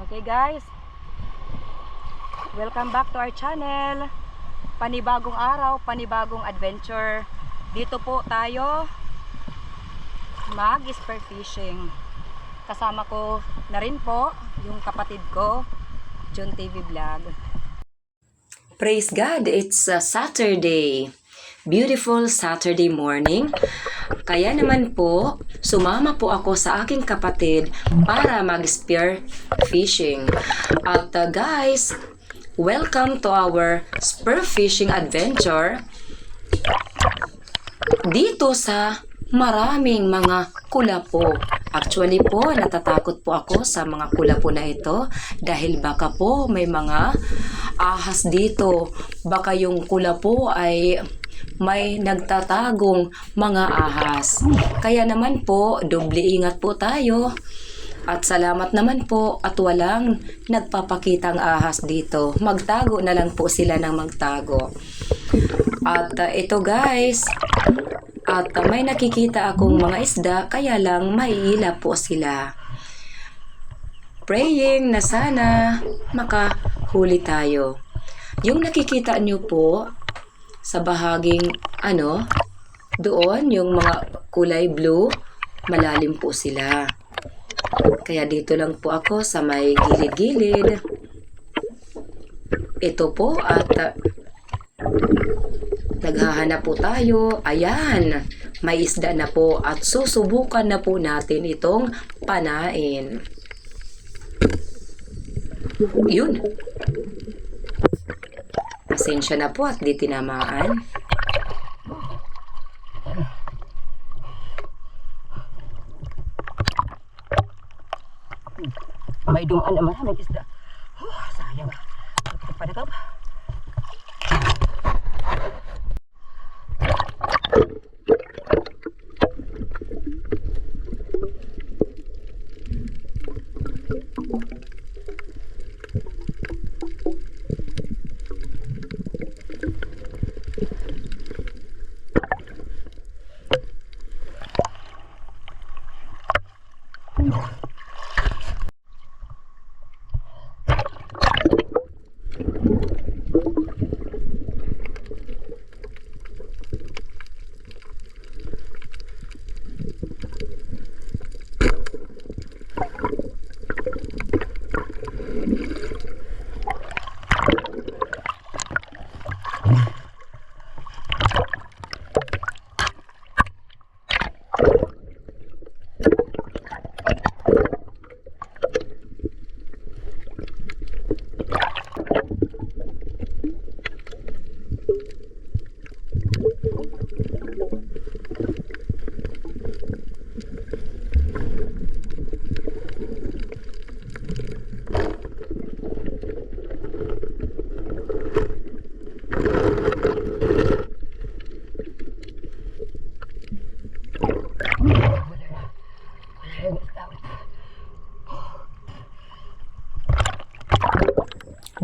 Okay guys, welcome back to our channel. Panibagong araw, panibagong adventure. Dito po tayo mag-spear fishing. Kasama ko na rin po yung kapatid ko, Jun TV Vlog. Praise God, it's a Saturday. Beautiful Saturday morning. Kaya naman po, sumama po ako sa aking kapatid para mag-spear fishing. At guys, welcome to our spear fishing adventure dito sa maraming mga kulapo. Actually po, natatakot po ako sa mga kulapo na ito dahil baka po may mga ahas dito. Baka yung kulapo ay may nagtatagong mga ahas. Kaya naman po, doble ingat po tayo. At salamat naman po at walang nagpapakitang ahas dito. Magtago na lang po sila ng magtago. At ito guys, at may nakikita akong mga isda, kaya lang maiila po sila. Praying na sana makahuli tayo. Yung nakikita nyo po sa bahaging doon, yung mga kulay blue, malalim po sila. Kaya dito lang po ako sa may gilid-gilid. Ito po at naghahanap po tayo. Ayan, may isda na po at susubukan na po natin itong panain. Yun. Pasensya na po at di tinamaan. May dumaan naman ng isda. Sayang. Padagap.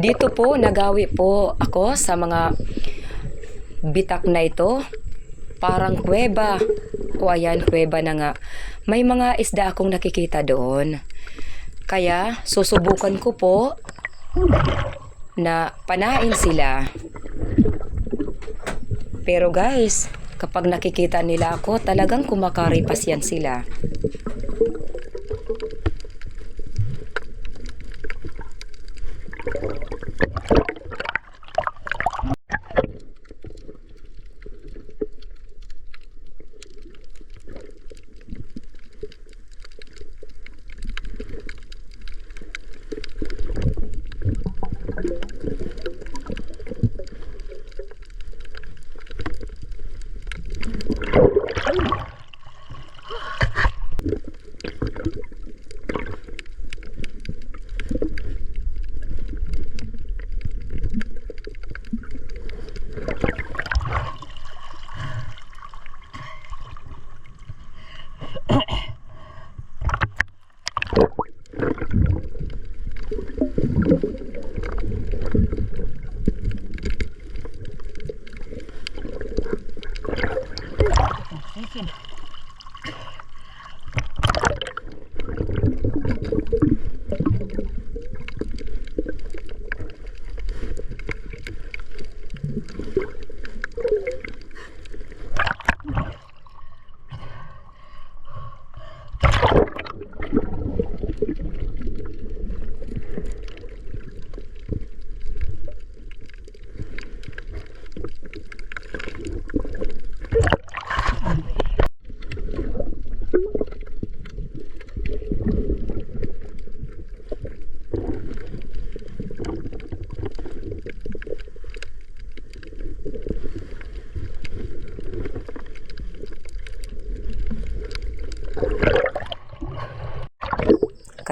Dito po, nagawi po ako sa mga bitak na ito. Parang kuweba. O ayan, kuweba na nga. May mga isda akong nakikita doon. Kaya, susubukan ko po na panain sila. Pero guys, kapag nakikita nila ako, talagang kumakaripas yan sila.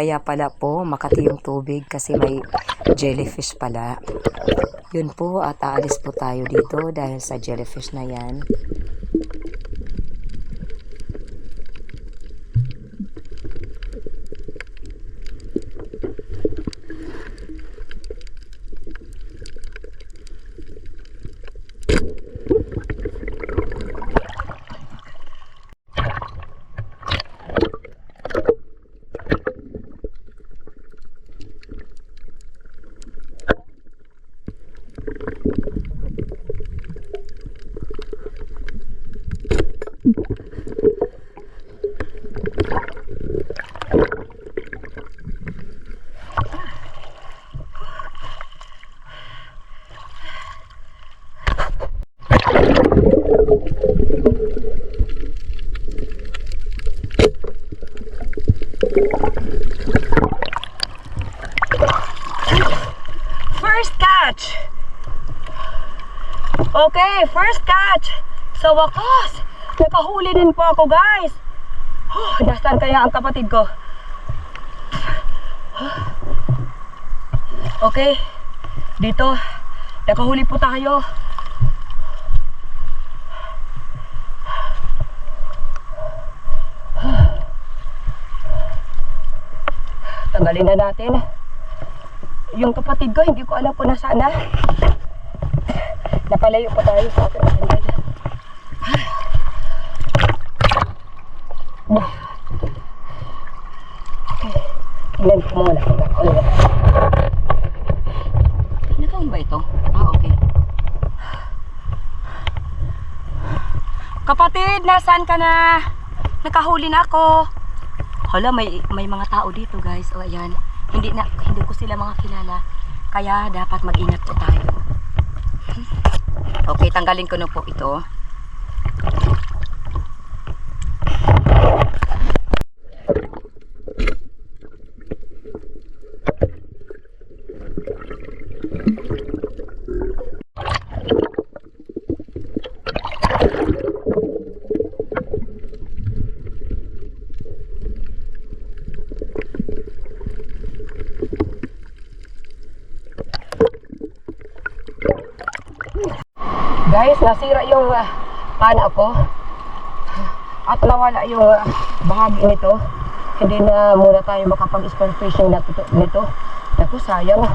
Kaya pala po makati yung tubig kasi may jellyfish pala. Yun po at aalis po tayo dito dahil sa jellyfish na yan. First catch! Okay, first catch! Sa wakas, nakahuli din po ako, guys. Nasaan kaya ang kapatid ko? Okay, dito, nakahuli po tayo. Tanggalin na natin. Yung kapatid ko, hindi ko alam kung nasaan na. Napalayo pa tayo sa atin. Okay. Tingnan ko muna. Nakaon ba ito? Okay. Kapatid, nasaan ka na? Nakahuli na ako. Hala, may mga tao dito, guys. O, ayan. Hindi ko sila mga kilala. Kaya dapat mag-ingat po tayo. Okay, tanggalin ko na po ito. Guys, nasira yung pana ko at nawala yung bahagi nito. Hindi na muna tayo makapag-spear fishing nito. Naku, sayang.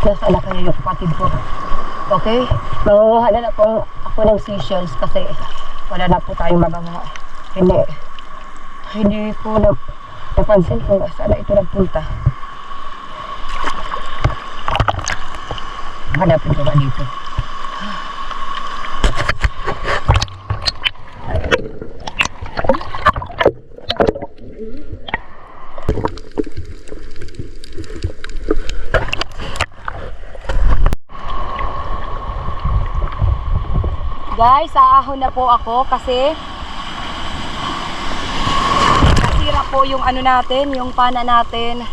Nasaan na kaya yung kapatid ko? Okay, mangunguha na po ako ng seashells kasi wala na po tayong magawa. Hindi ko napansin kung saan ito nagpunta. Hanapin ko ba dito? Guys, aahon na po ako kasi nasira po yung ano natin, yung pana natin.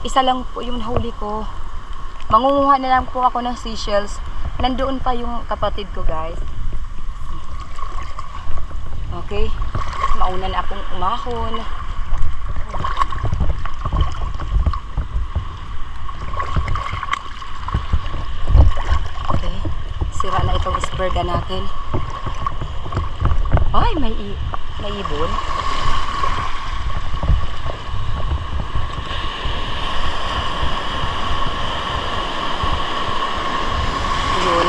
Isa lang po yung nahuli ko. Mangunguha na lang po ako ng seashells. Nandoon pa yung kapatid ko, guys. Okay. Mauna na akong umahon. Okay. Sira na itong isberga natin. Ay, may ibon. Yun.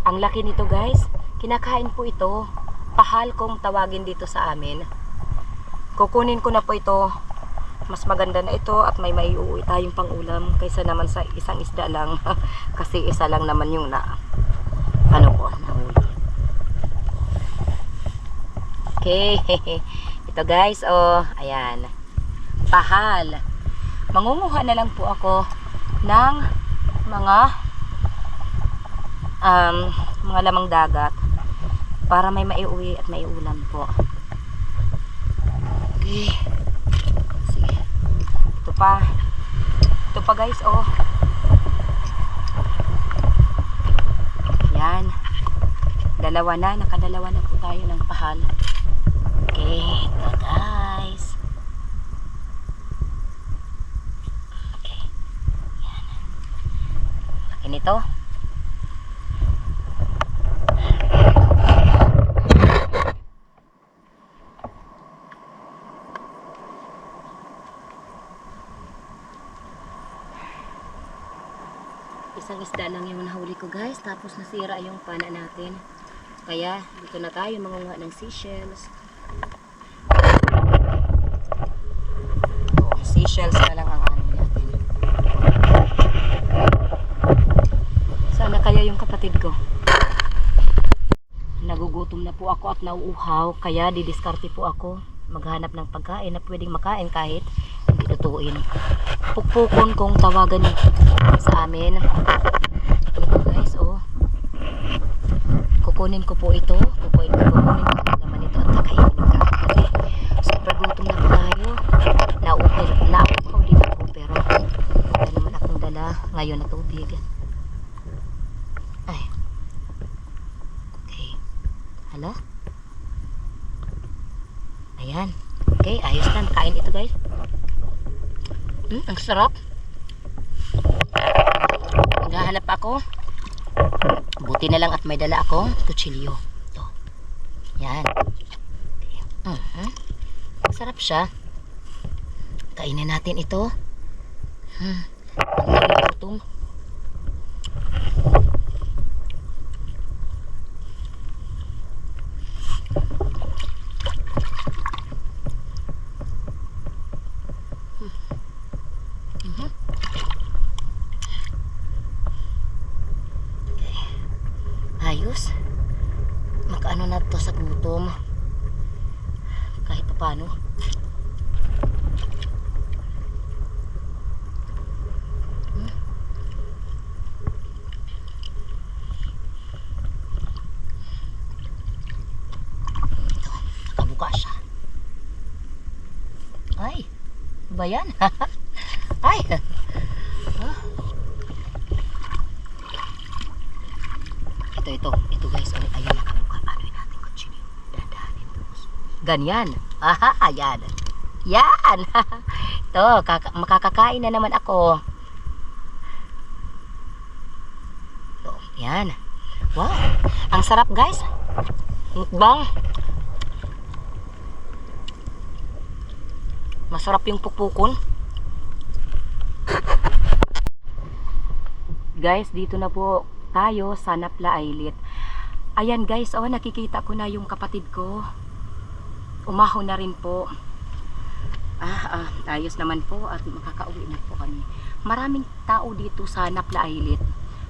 Ang laki nito, guys. Kinakain po ito. Pahal kung tawagin dito sa amin. Kukunin ko na po ito. Mas maganda na ito at may maiuwi tayong pangulam kaysa naman sa isang isda lang. Kasi isa lang naman yung nahuli. Okay. Ito, guys, ayan. Pahal. Mangunguha na lang po ako ng mga mga lamang dagat para may maiuwi at maiulam po. Okay. Sige. Ito pa guys, oh. Yan. Nakadalawa na po tayo ng pahal. Okay, ito guys. Okay. Yan. Laki nito. Isang isda lang yung nahuli ko guys, tapos nasira yung pana natin. Kaya dito na tayo mangunguha ng seashells. Seashells na lang ang ano natin. Sana kaya yung kapatid ko. Nagugutom na po ako at nauuhaw, kaya didiskarte po ako. Maghanap ng pagkain na pwedeng makain kahit hindi lutuin. Pukpukon kung tawagan sa amin. Ito guys, oh. Kukunin ko po ito. Kukunin ko po naman ito at kakainin ka. Okay. Super gutom na po tayo. Nauuhaw din ako pero wala naman akong dala ngayon na tubig. Ay. Okay. Hala? Ayan. Okay, ayos na. Kain ito guys. Ang sarap. Naghahanap ako. Buti na lang at may dala akong kutsilyo. Ito. Yan. Okay. Sarap siya. Kainin natin ito. Ang nagugutom. Ayos. Makaano na to sa gutom. Kahit pa paano. Ito, nakabuka siya. Ay, ba yan? Ay. Ito guys, ayun nakabuka. Ano yung natin kutsilyo? Dadahanin tapos. Ganyan. Aha, ayan. Yan. Ito, makakakain na naman ako. Ito, yan. Wow, ang sarap guys. Mukbang. Masarap yung pukpukon. Guys, dito na po tayo sa Napla Islet. Ayan guys, oh, nakikita ko na yung kapatid ko. Umahon na rin po. Ayos naman po at makakauwi na po kami. Maraming tao dito sa Napla Islet.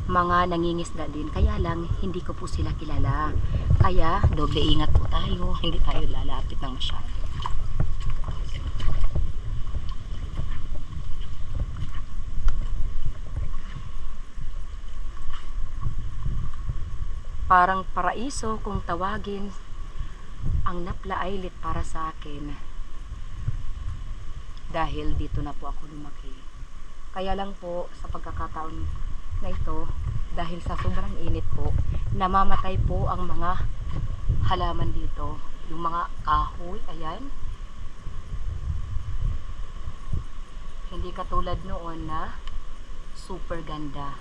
Mga nangingisda din. Kaya lang, hindi ko po sila kilala. Kaya, doble ingat po tayo. Hindi tayo lalapit ng masyado. Parang paraiso kung tawagin ang Napla Islet para sa akin. Dahil dito na po ako lumaki. Kaya lang po sa pagkakataon na ito, dahil sa sobrang init po, namamatay po ang mga halaman dito. Yung mga kahoy, ayan. Hindi katulad noon na super ganda.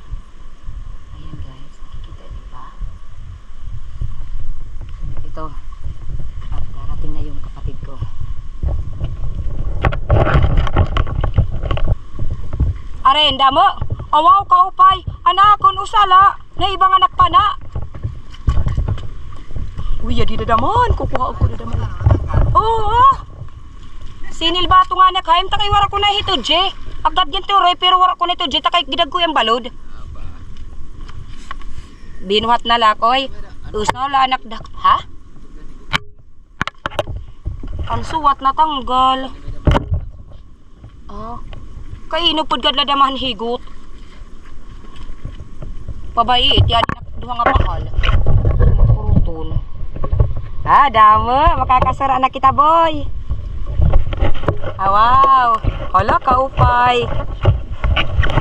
Ayan guys, nakikita diba? Ito, at darating na yung kapatid ko. Arenda mo, awaw kaupay, anakon usala, na ibang anak pa na. Uy, di dadaman, kukuha ko dadaman. Oo, sinil ba ito nga na kaim, takay wara ko na ito, je. Agad ginto, pero wara ko na ito, je, takay gidag ko yung balod. Binuhat na lakoy, usala anak dak, ha? Ang suwat na tanggal. Oh. Kay inupod kadla damahan higot. Pabait yan duha nga pahal. Mapuruton. Damo, makakasara na kita, boy. Wow. Hala, kaupay.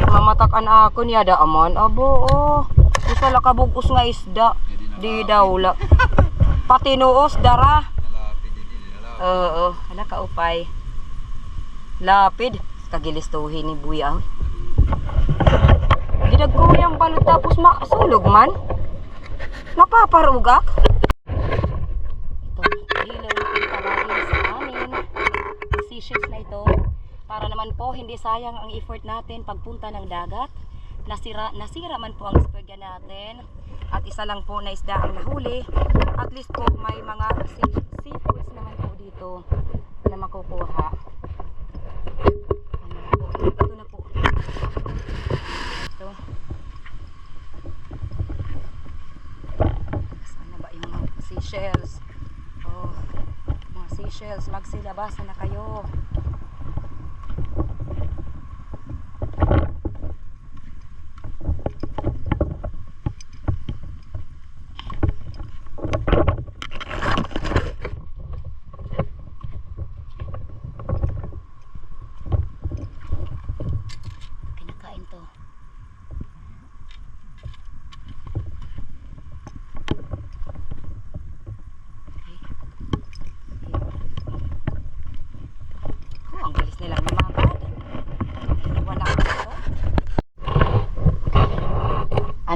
Mamatakan ako niya daaman. Abo, oh. Isa la kabugos nga isda. Di daw la. Pati nuos, dara. Oo, hala, kaupay. Lapid. Kagilistuhin ni Buya. Gidag ko yung balot tapos makasulog man. Napaparugak. Ito, ilaw ang tawagin sa amin. Ang seashells na ito. Para naman po hindi sayang ang effort natin pagpunta ng dagat. Nasira man po ang isperga natin. At isa lang po na isda ang nahuli. At least po may mga seafoods naman po dito na makukuha. Ito na po. Ito. Sana ba yung mga seashells? Oh, mga seashells, magsilabasan na kayo.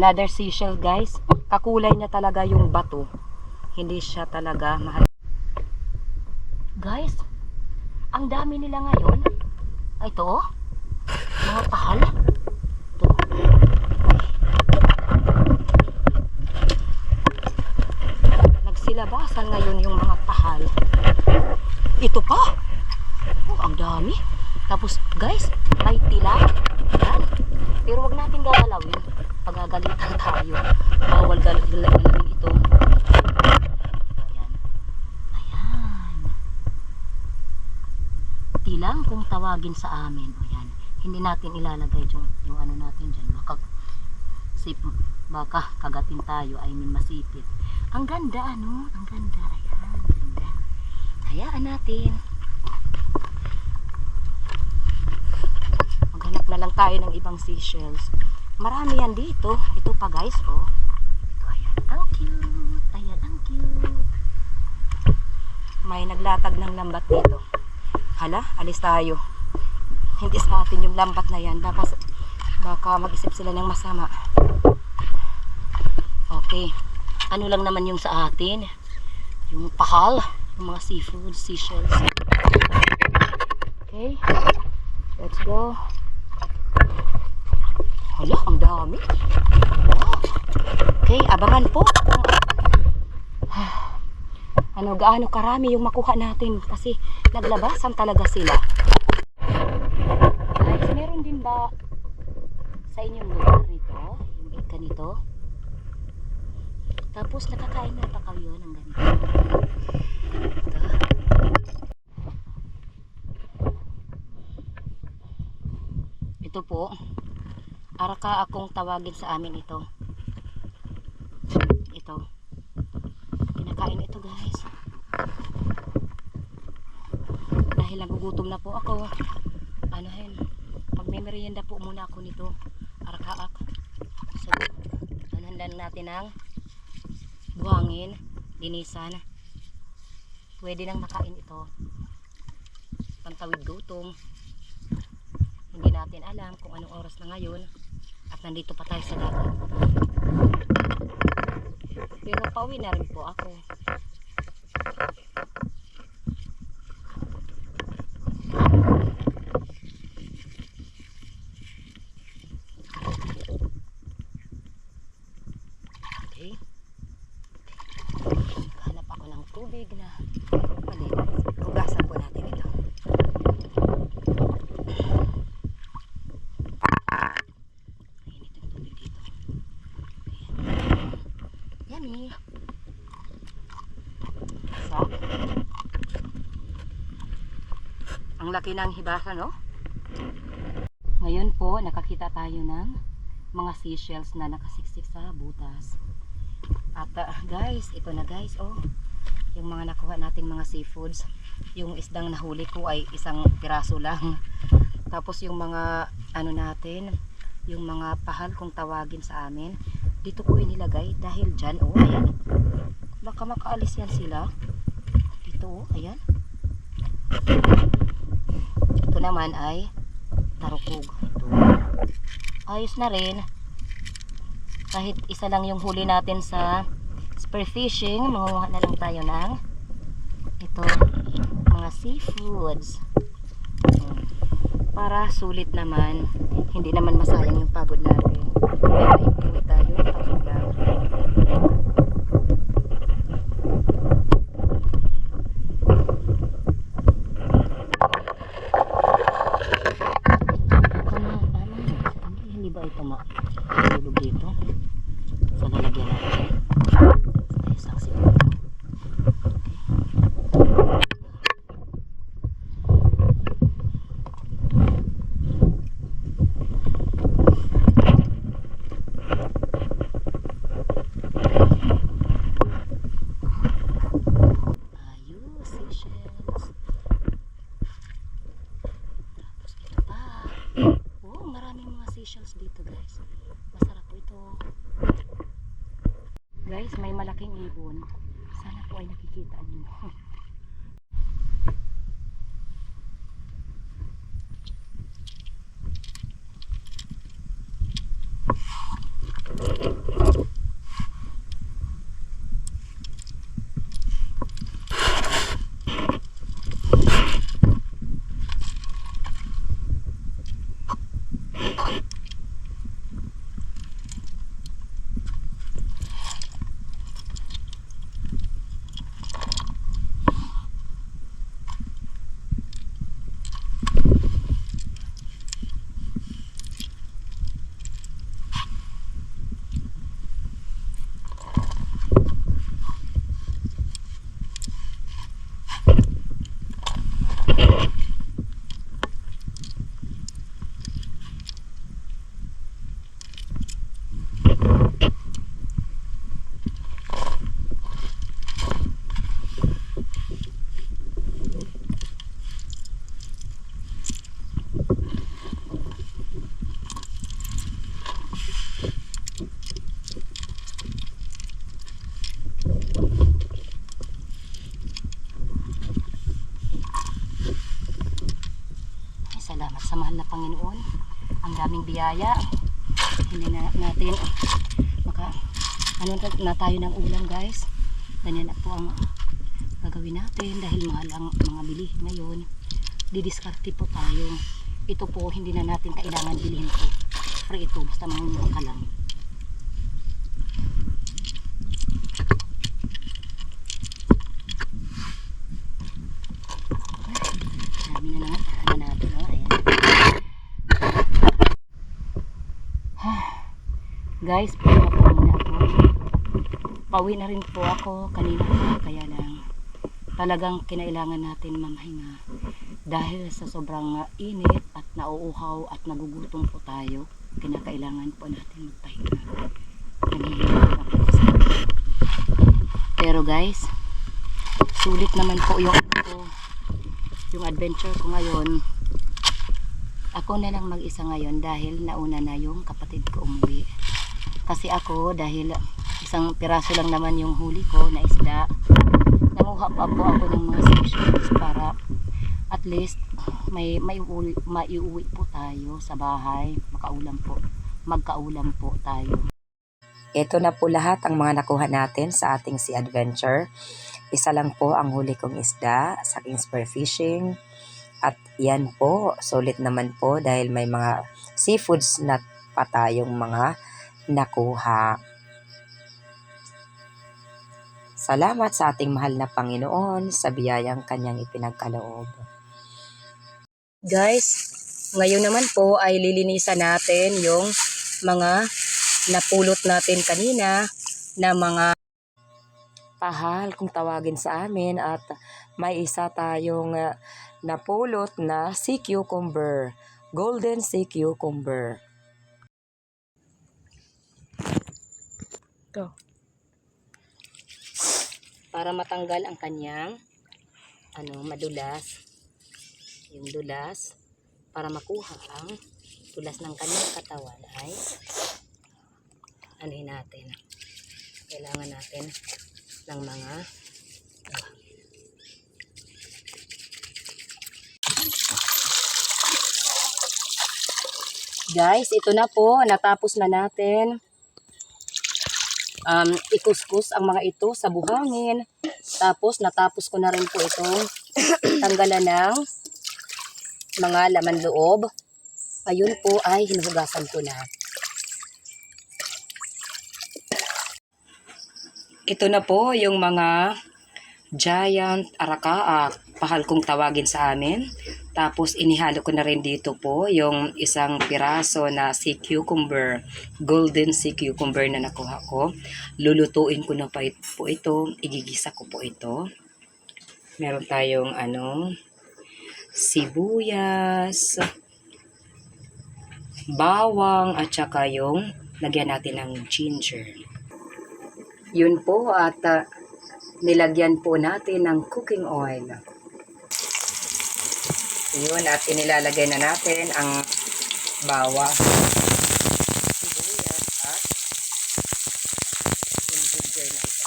Another seashell, guys. Kakulay niya talaga yung bato. Hindi siya talaga mahal. Guys, ang dami nila ngayon. Ito, oh. Mga pahal. Ito. Nagsilabasan ngayon yung mga pahal. Ito pa. Oh, ang dami. Tapos, guys, may tila. Yan. Pero wag natin gagalawin. Pagagalitan tayo. Bawal galawin ito. Ayan. Ayan. Tilang kung tawagin sa amin. Ayan. Hindi natin ilalagay yung ano natin dyan. Baka kagatin tayo. I mean masipit. Ang ganda ano? Ang ganda. Ayan. Ganda. Hayaan natin. Maghanap na lang tayo ng ibang seashells. Marami yan dito. Ito pa, guys, oh. Ito, ayan. Ang cute. Ayan, ang cute. May naglatag ng lambat dito. Hala, alis tayo. Hindi sa atin yung lambat na yan. Baka mag-isip sila ng masama. Okay. Ano lang naman yung sa atin? Yung pahal. Yung mga seafood, seashells. Okay. Let's go. Hala, ang dami. Wow. Okay, abangan po kung gaano karami yung makuha natin kasi naglabasan talaga sila. Guys, meron din ba sa inyong lugar nito? Yung ganito? Tapos nakakain na ba kayo ng ganito? Ito po. Araka akong tawagin sa amin ito. Ito. Kinakain ito, guys. Dahil nagugutom na po ako. Pag-merienda po muna ako nito. Araka-ak. So, handan natin ang buhangin, linisan. Pwede nang makain ito. Pantawid gutom. Hindi natin alam kung anong oras na ngayon. At nandito pa tayo sa dagat. Pero pauwi na rin po ako. Okay. Hanap ako ng tubig na maliit. Hugasan po natin ito. Yummy. So, ang laki ng hibasa, no? Ngayon po, nakakita tayo ng mga seashells na nakasiksik sa butas. At guys, ito na guys, oh. Yung mga nakuha nating mga seafoods. Yung isdang nahuli ko ay isang piraso lang. Tapos yung mga ano natin, yung mga pahal kung tawagin sa amin, dito ko inilagay dahil dyan, oh, ayan. Baka makaalis yan sila. Dito, oh, ayan. Ito naman ay tarukog. Ito. Ayos na rin. Kahit isa lang yung huli natin sa spearfishing, mangunguha na lang tayo ng ito, mga seafoods. Para sulit naman, hindi naman masayang yung pagod natin. May ipuwi tayo pag ulam. Hindi ba ito mahulog dito? Sa lalagyan natin. Isang siguro. Ayos, seashells. Tapos ito pa. Oh, maraming mga seashells dito guys. Masarap po ito. Guys, may malaking ibon. Sana po ay nakikita niyo. Salamat sa mahal na Panginoon. Ang daming biyaya. Hindi na natin ano na tayo ng ulam guys. Ganyan na po ang gagawin natin dahil mahal ang mga bili ngayon. Didiskarte po tayo. Ito po hindi na natin kailangan bilhin po. Free ito basta mangunguha ka lang. Dami na nga ano natin, oh, ayan. Guys, pahinga po muna ako. Pauwi na rin po ako kanina kaya lang talagang kinailangan natin mamahinga dahil sa sobrang init at nauuhaw at nagugutom po tayo. Kinakailangan po natin magpahinga. Nanghihirap ako kasi. Pero guys, sulit naman po yung adventure ko ngayon. Ako na lang mag-isa ngayon dahil nauna na yung kapatid ko umuwi. Kasi ako dahil isang piraso lang naman yung huli ko na isda, nanguha pa po ako ng mga seashells para at least maiuwi po tayo sa bahay, magkaulam po tayo. Ito na po lahat ang mga nakuha natin sa ating Sea Adventure. Isa lang po ang huli kong isda sa aking spearfishing. At yan po, sulit naman po dahil may mga seafoods na pa tayong mga nakuha. Salamat sa ating mahal na Panginoon sa biyayang kanyang ipinagkaloob. Guys, ngayon naman po ay lilinisan natin yung mga napulot natin kanina na mga Pahal kung tawagin sa amin, at may isa tayong napulot na sea cucumber, golden sea cucumber. ito. para matanggal ang kanyang madulas. Yung dulas, para makuha ang dulas ng kanyang katawan ay anuhin natin. Kailangan natin ng mga guys, ito na po, natapos na natin ikuskus ang mga ito sa buhangin. Tapos natapos ko na rin po itong tanggalan ng mga laman loob. Ayun po ay hinuhugasan ko na. Ito na po yung mga giant arakaak, pahal kong tawagin sa amin. Tapos inihalo ko na rin dito po yung isang piraso na sea cucumber, golden sea cucumber na nakuha ko. Lulutuin ko na po ito, igigisa ko po ito. Meron tayong sibuyas, bawang, at saka yung lagyan natin ng ginger. Yun po, at nilagyan po natin ng cooking oil. Yun, at inilalagay na natin ang bawang, sibuyas, at yung ginger na ito.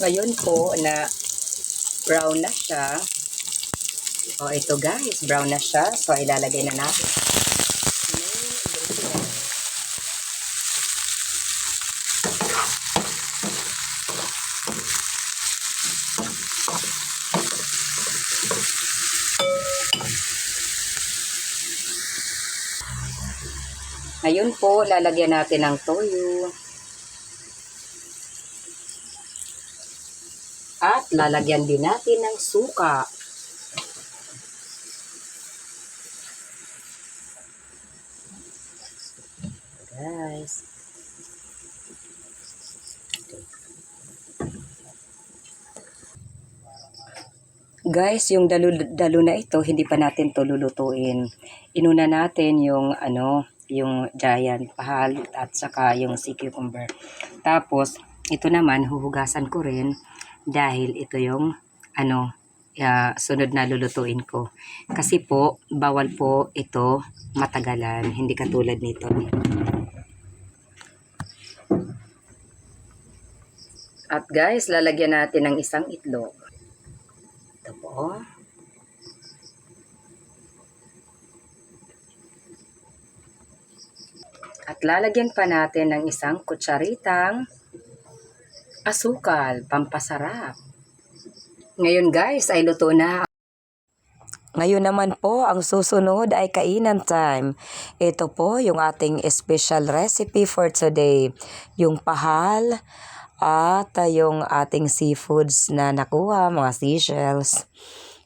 Ngayon po na brown na siya. O ito guys, brown na siya. So ilalagay na natin. Ngayon po, lalagyan natin ng toyo. At lalagyan din natin ng suka. Guys. Guys, yung dalo na ito, hindi pa natin to lulutuin. Inuna natin yung yung giant pahal at saka yung sea cucumber. Tapos, ito naman, huhugasan ko rin dahil ito yung sunod na lulutuin ko. Kasi po, bawal po ito matagalan. Hindi katulad nito. At guys, lalagyan natin ng isang itlog. Ito po. At lalagyan pa natin ng isang kutsaritang asukal, pampasarap. Ngayon guys, ay luto na. Ngayon naman po, ang susunod ay kainan time. Ito po yung ating special recipe for today. Yung pahal at yung ating seafoods na nakuha, mga seashells.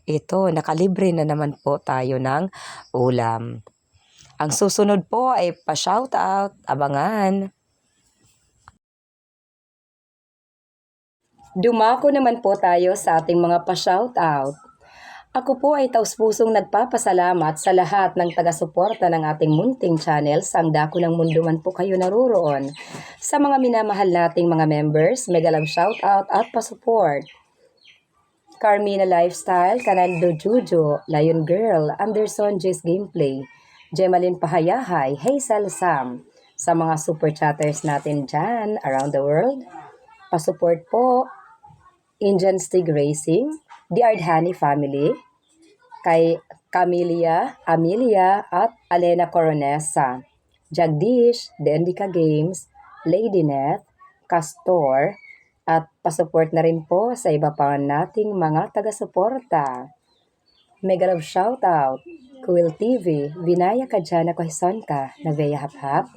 Ito, nakalibre na naman po tayo ng ulam. Ang susunod po ay pa-shoutout, abangan. Dumako naman po tayo sa ating mga pa-shoutout. Ako po ay taus-pusong nagpapasalamat sa lahat ng taga-suporta ng ating munting channel sa ang dako ng mundo man po kayo naroroon. Sa mga minamahal nating mga members, mega love shoutout at pa-support. Carmina Lifestyle, Canaldo Jujo, Lion Girl, Anderson J's Gameplay, Gemalyn Pahayahay, Hazel Sam, sa mga super chatters natin dyan around the world. Pa-support po, Indian Stig Racing, The Ardhani Family, kay Camelia, Amelia at Alena Coronesa, Jagdish, The Indica Games, Lady Net, Castor, at pa-support na rin po sa iba pa nating mga taga-suporta. Mega love shoutout, Kuil TV, Vinaya Kajana Kohesonka, Navea Haphap,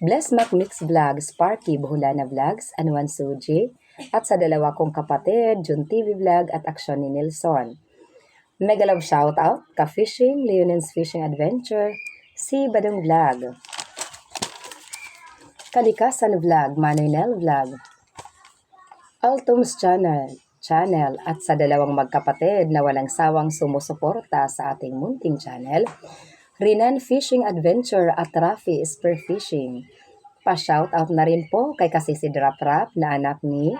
Bless Mac Mix Vlog, Sparky Buhulana Vlogs, Anuan Suji, at sa dalawa kong kapatid, Jun TV Vlog at Aksyon ni Nilson. Mega love shoutout, Ka-Fishing, Leonins Fishing Adventure, si Badong Vlog, Kalikasan Vlog, Manoy Nel Vlog, Altum's Channel at sa dalawang magkapatid na walang sawang sumusuporta sa ating munting channel, Rinan Fishing Adventure at Rafi Spear Fishing. pa-shoutout na rin po kay Kasisid Rap Rap na anak ni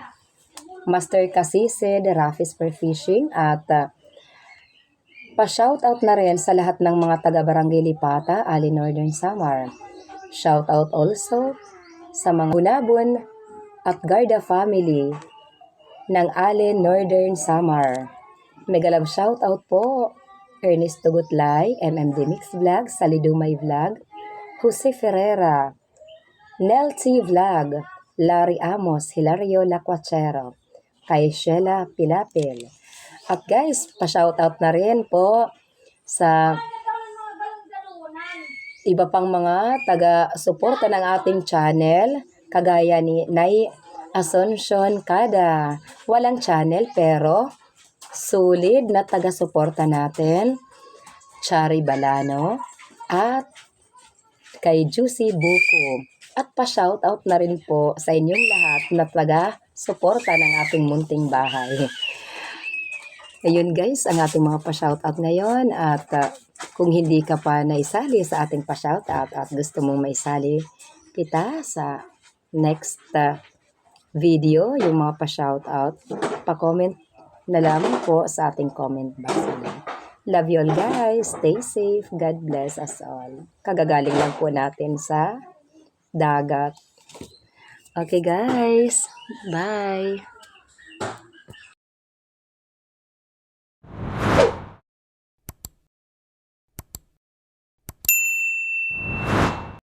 Master Kasisid Rafis for Fishing at pa-shoutout na rin sa lahat ng mga taga-Barangay Lipata, Ali Northern Samar. Shoutout also sa mga Bunabon at Garda family ng Ali Northern Samar. Megalab shoutout po Ernest Tugutlay, MMD Mix Vlog, Salidumay Vlog, Jose Ferreira, Nel T Vlog, Larry Amos, Hilario Lacuachero, kay Sheila Pilapil. At guys, pa-shoutout na rin po sa iba pang mga taga-suporta ng ating channel, kagaya ni Nay Asuncion Kada. Walang channel pero solid na taga-suporta natin, Chari Balano, at kay Juicy Buko. At pa-shoutout na rin po sa inyong lahat na taga-suporta ng ating munting bahay. Ayun guys, ang ating mga pa-shoutout ngayon at kung hindi ka pa naisali sa ating pa-shoutout at gusto mong maisali kita sa next video, yung mga pa-shoutout, pa-comment na lamang po sa ating comment box. Love you all guys. Stay safe. God bless us all. Kagagaling lang po natin sa dagat. Okay guys. Bye.